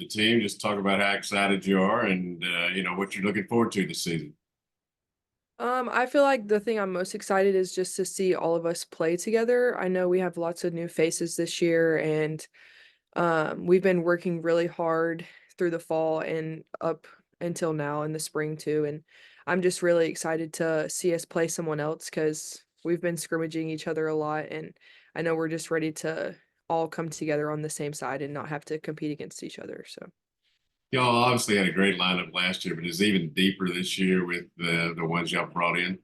the team. Just talk about how excited you are and what you're looking forward to this season. I feel like the thing I'm most excited is just to see all of us play together. I know we have lots of new faces this year, and we've been working really hard through the fall and up until now in the spring too. And I'm just really excited to see us play someone else because we've been scrimmaging each other a lot, and I know we're just ready to all come together on the same side and not have to compete against each other. So. Y'all obviously had a great lineup last year, but it's even deeper this year with the ones y'all brought in.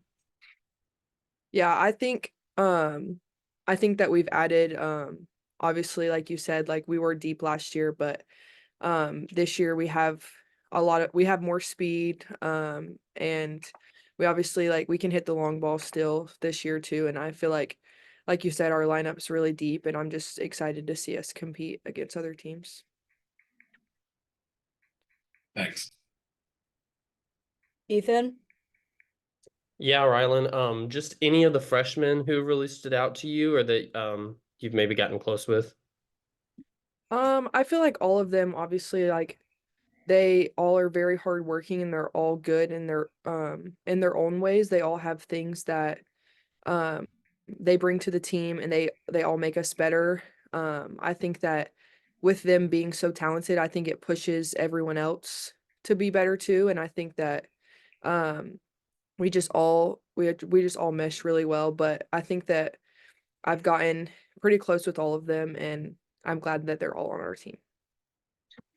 Yeah, I think that we've added obviously like you said, like we were deep last year, but this year we have more speed, and we obviously like we can hit the long ball still this year too, and I feel like you said, our lineup's really deep, and I'm just excited to see us compete against other teams. Thanks. Ethan? Yeah, Rylan. Just any of the freshmen who really stood out to you or that you've maybe gotten close with? I feel like all of them obviously like they all are very hardworking and they're all good in their own ways. They all have things that um they bring to the team, and they all make us better. I think that with them being so talented, I think it pushes everyone else to be better too, and I think that um we just all mesh really well, but I think that I've gotten pretty close with all of them, and I'm glad that they're all on our team.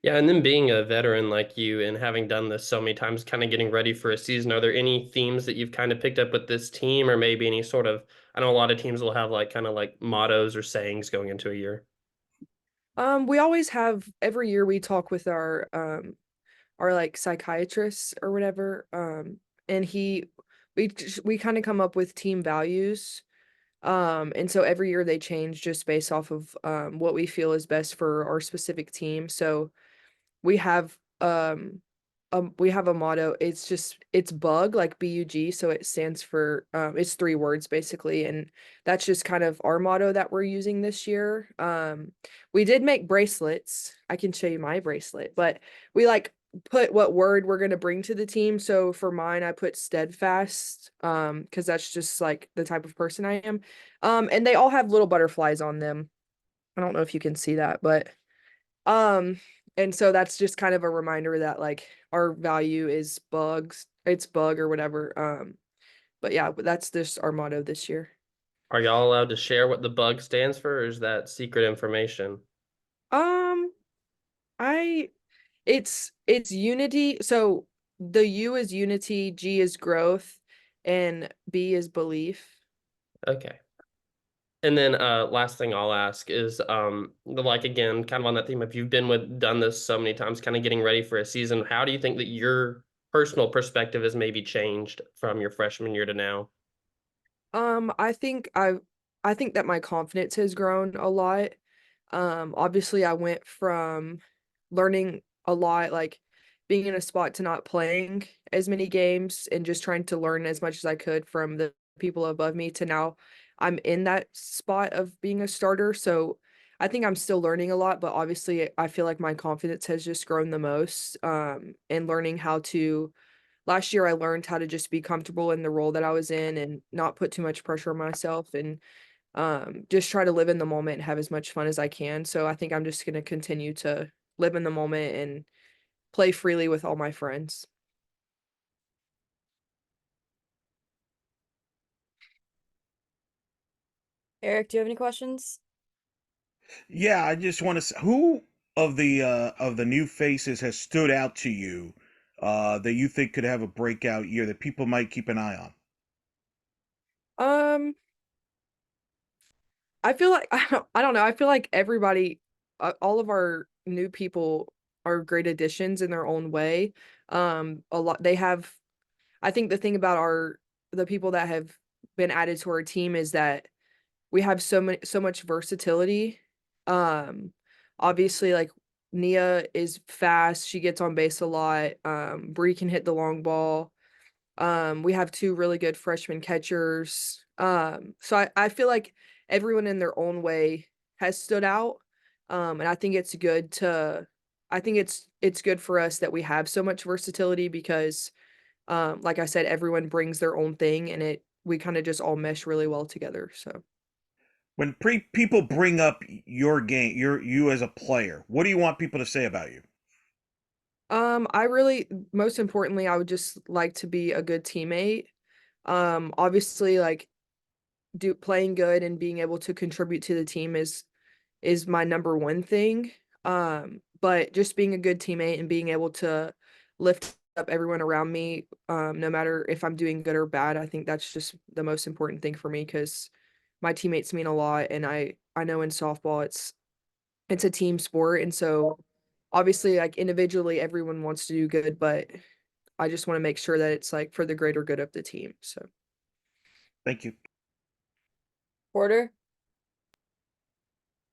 Yeah, and then being a veteran like you and having done this so many times, kind of getting ready for a season, are there any themes that you've kind of picked up with this team, or maybe any sort of, I know a lot of teams will have like kind of like mottos or sayings going into a year. We always have every year we talk with our like psychiatrist or whatever, and we kind of come up with team values. And so every year they change just based off of what we feel is best for our specific team. So we have we have a motto. It's bug, like BUG, so it stands for it's three words basically, and that's just kind of our motto that we're using this year. We did make bracelets. I can show you my bracelet, but we like put what word we're going to bring to the team. So for mine I put steadfast, because that's just like the type of person I am. And they all have little butterflies on them. I don't know if you can see that, but um, and so that's just kind of a reminder that like our value is bugs, it's bug or whatever. But yeah, that's just our motto this year. Are y'all allowed to share what the bug stands for, or is that secret information? Um, I it's unity. So the U is unity, G is growth, and B is belief. Okay. And then last thing I'll ask is like again, kind of on that theme, if you've done this so many times, kind of getting ready for a season, how do you think that your personal perspective has maybe changed from your freshman year to now? I think I think that my confidence has grown a lot. Obviously I went from learning a lot, like being in a spot to not playing as many games and just trying to learn as much as I could from the people above me to now I'm in that spot of being a starter. So I think I'm still learning a lot, but obviously I feel like my confidence has just grown the most. And learning how to last year I learned how to just be comfortable in the role that I was in and not put too much pressure on myself, and just try to live in the moment and have as much fun as I can. So I think I'm just going to continue to live in the moment and play freely with all my friends. Eric, do you have any questions? Yeah, I just want to say, who of the new faces has stood out to you that you think could have a breakout year that people might keep an eye on? Um, I feel like I don't know. I feel like everybody, all of our new people are great additions in their own way. A lot they have. I think the thing about the people that have been added to our team is that we have so much versatility. Um, Obviously, like Nia is fast. She gets on base a lot. Bree can hit the long ball. We have two really good freshman catchers. So I feel like everyone in their own way has stood out. And I think it's good to I think it's good for us that we have so much versatility because like I said, everyone brings their own thing and we kind of just all mesh really well together. So When people bring up your game, you as a player, what do you want people to say about you? I really, most importantly, I would just like to be a good teammate. Obviously, like playing good and being able to contribute to the team is my number one thing. But just being a good teammate and being able to lift up everyone around me, no matter if I'm doing good or bad, I think that's just the most important thing for me because my teammates mean a lot, and I know in softball it's a team sport, and so obviously like individually everyone wants to do good, but I just want to make sure that it's like for the greater good of the team. So Thank you. Porter?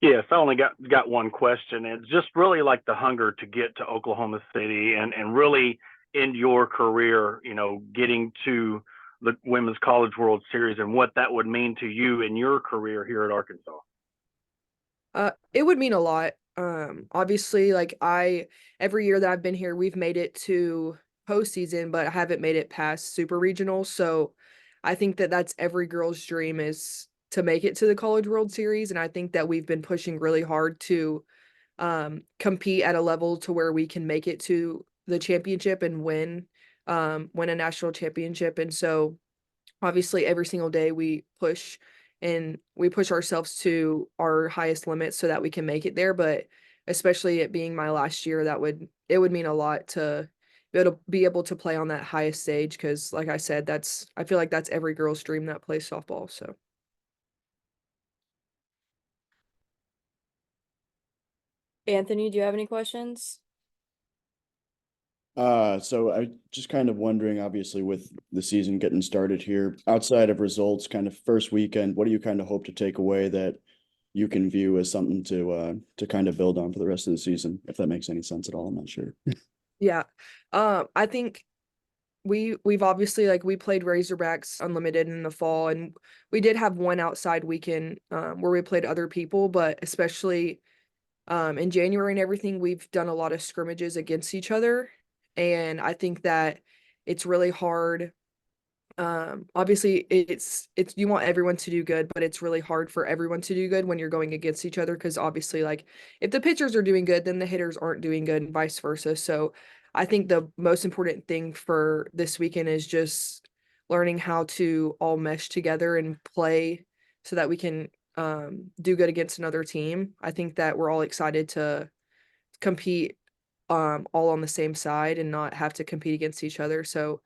Yes, I only got one question. It's just really like the hunger to get to Oklahoma City and really end your career, getting to the Women's College World Series and what that would mean to you in your career here at Arkansas. It would mean a lot. Obviously, like every year that I've been here, we've made it to postseason, but I haven't made it past super regional. So I think that that's every girl's dream is to make it to the College World Series, and I think that we've been pushing really hard to compete at a level to where we can make it to the championship and win a national championship. And so obviously every single day we push ourselves to our highest limits so that we can make it there, but especially it being my last year, it would mean a lot to be able to play on that highest stage because like I said, I feel like that's every girl's dream that plays softball. So Anthony, do you have any questions? So I just kind of wondering, obviously, with the season getting started here, outside of results, kind of first weekend, what do you kind of hope to take away that you can view as something to kind of build on for the rest of the season, if that makes any sense at all? I'm not sure. yeah. I think we've obviously like we played Razorbacks Unlimited in the fall, and we did have one outside weekend where we played other people, but especially in January and everything, we've done a lot of scrimmages against each other. And I think that it's really hard. Obviously it's you want everyone to do good, but it's really hard for everyone to do good when you're going against each other because obviously like if the pitchers are doing good, then the hitters aren't doing good and vice versa. So I think the most important thing for this weekend is just learning how to all mesh together and play so that we can do good against another team. I think that we're all excited to compete all on the same side and not have to compete against each other. So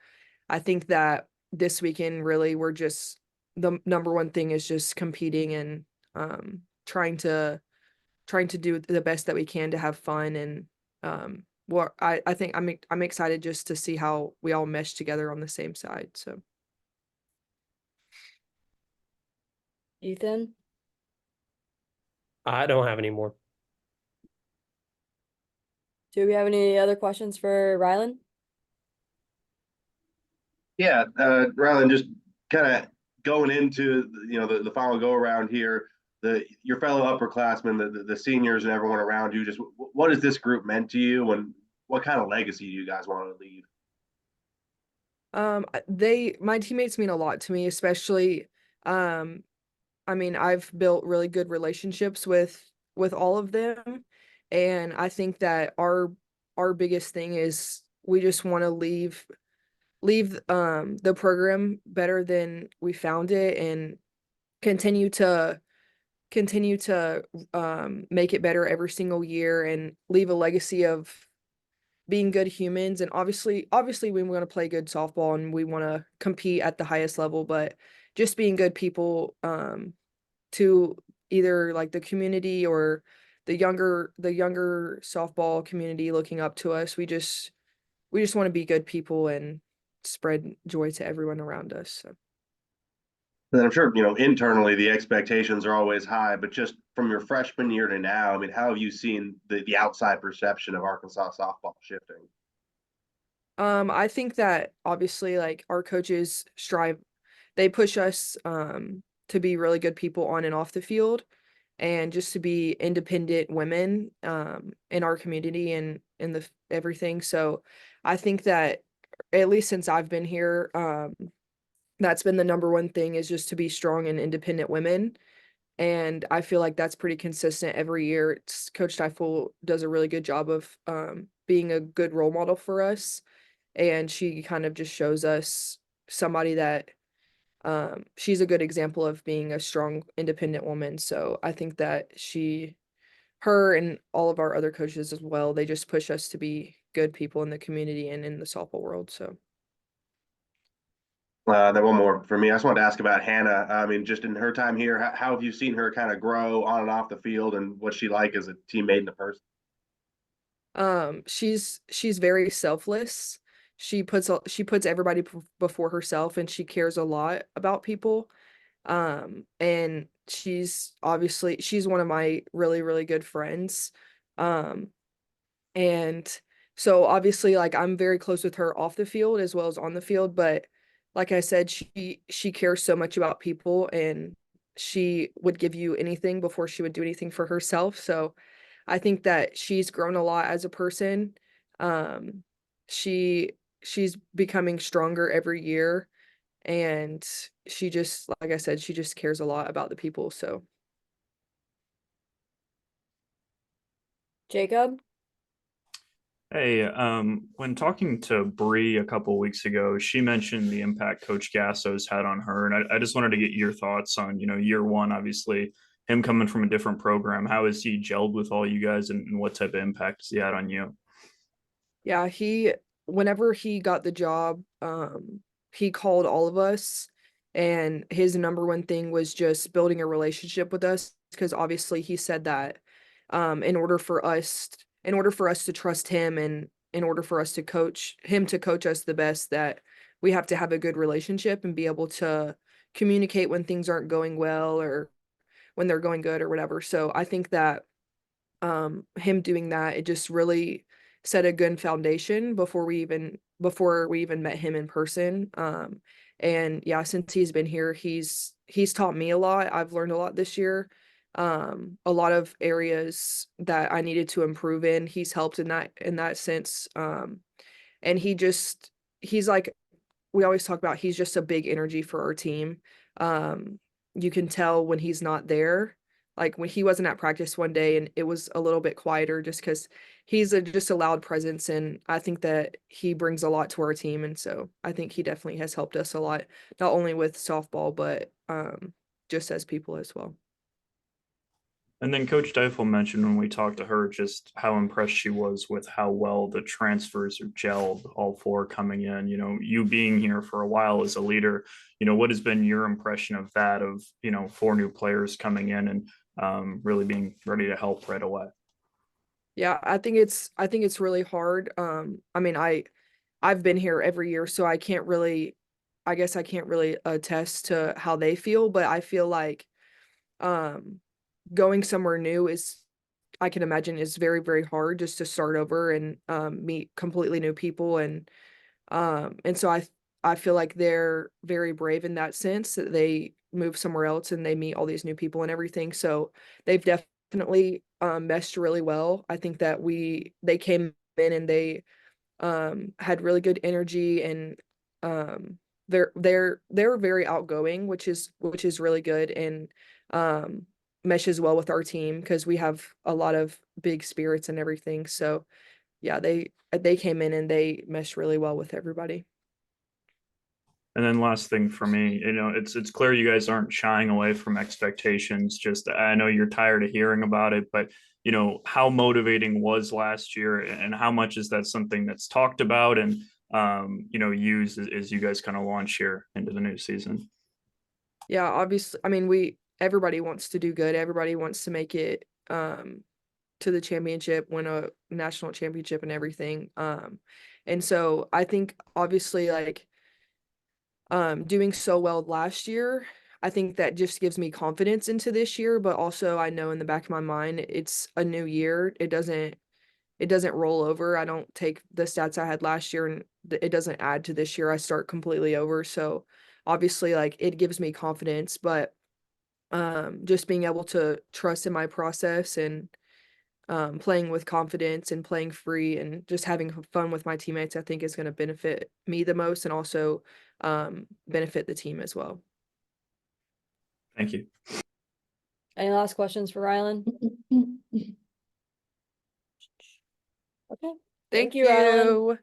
I think that this weekend really we're just the number one thing is just competing and trying to do the best that we can to have fun and what I think I'm excited just to see how we all mesh together on the same side. So Ethan? I don't have any more. Do we have any other questions for Rylin? Yeah, Rylin, just kind of going into the final go around here, your fellow upperclassmen, the seniors, and everyone around you. Just what has this group meant to you, and what kind of legacy do you guys want to leave? My teammates mean a lot to me, especially I mean, I've built really good relationships with all of them, and I think that our biggest thing is we just want to leave the program better than we found it and continue to make it better every single year and leave a legacy of being good humans. And obviously we want to play good softball and we want to compete at the highest level, but just being good people to either like the community or the younger softball community looking up to us. We just want to be good people and spread joy to everyone around us. So. And I'm sure internally the expectations are always high, but just from your freshman year to now, I mean, how have you seen the outside perception of Arkansas softball shifting? I think that obviously like our coaches they push us to be really good people on and off the field. and just to be independent women in our community and in the everything. So I think that at least since I've been here, that's been the number one thing, is just to be strong and independent women. And I feel like that's pretty consistent every year. Coach Teifel does a really good job of being a good role model for us. And she kind of just shows us somebody that she's a good example of being a strong, independent woman. So I think that her and all of our other coaches as well, they just push us to be good people in the community and in the softball world. So. Then one more for me. I just wanted to ask about Hannah. I mean, just in her time here, how have you seen her kind of grow on and off the field, and what's she like as a teammate and a person? She's very selfless. She puts everybody before herself, and she cares a lot about people. And she's one of my really, really good friends. Um, and so obviously, like, I'm very close with her off the field as well as on the field, but like I said, she cares so much about people, and she would give you anything before she would do anything for herself. So I think that she's grown a lot as a person. Um, she she's becoming stronger every year, and she just, like I said, she just cares a lot about the people. So. Jacob? Hey, when talking to Bree a couple weeks ago, she mentioned the impact Coach Gasso's had on her, and I just wanted to get your thoughts on, year one, obviously, him coming from a different program. How has he gelled with all you guys, and what type of impact has he had on you? Yeah, whenever he got the job, he called all of us, and his number one thing was just building a relationship with us, because obviously he said that in order for us to trust him, and in order for us to coach us the best, that we have to have a good relationship and be able to communicate when things aren't going well or when they're going good or whatever. So I think that him doing that, it just really set a good foundation before we even met him in person. And yeah, since he's been here, he's taught me a lot. I've learned a lot this year. A lot of areas that I needed to improve in, he's helped in that sense. And he's like, we always talk about, he's just a big energy for our team. You can tell when he's not there. Like, when he wasn't at practice one day and it was a little bit quieter, just because he's just a loud presence, and I think that he brings a lot to our team. And so I think he definitely has helped us a lot, not only with softball, but just as people as well. And then Coach Deifel mentioned when we talked to her just how impressed she was with how well the transfers are gelled, all four coming in. You being here for a while as a leader, what has been your impression of that, of, four new players coming in and really being ready to help right away? Yeah, I think it's really hard. I mean, I've been here every year, so I guess I can't really attest to how they feel, but I feel like um going somewhere new I can imagine, is very, very hard, just to start over and meet completely new people. And so I feel like they're very brave in that sense, that they move somewhere else and they meet all these new people and everything. So they've definitely meshed really well. I think that they came in and they had really good energy, and they're very outgoing, which is really good, and meshes well with our team, because we have a lot of big spirits and everything. So yeah, they came in and they meshed really well with everybody. And then last thing for me, it's clear you guys aren't shying away from expectations. Just, I know you're tired of hearing about it, but how motivating was last year, and how much is that something that's talked about and used as you guys kind of launch here into the new season? Yeah, obviously, I mean, everybody wants to do good. Everybody wants to make it to the championship, win a national championship and everything. And so I think, obviously, like, doing so well last year, I think that just gives me confidence into this year. But also, I know in the back of my mind, it's a new year. It doesn't roll over. I don't take the stats I had last year and it doesn't add to this year. I start completely over. So obviously, like, it gives me confidence, but just being able to trust in my process and playing with confidence and playing free and just having fun with my teammates, I think is going to benefit me the most and also benefit the team as well. Thank you. Any last questions for Rylin? Okay. Thank you, Rylin. you.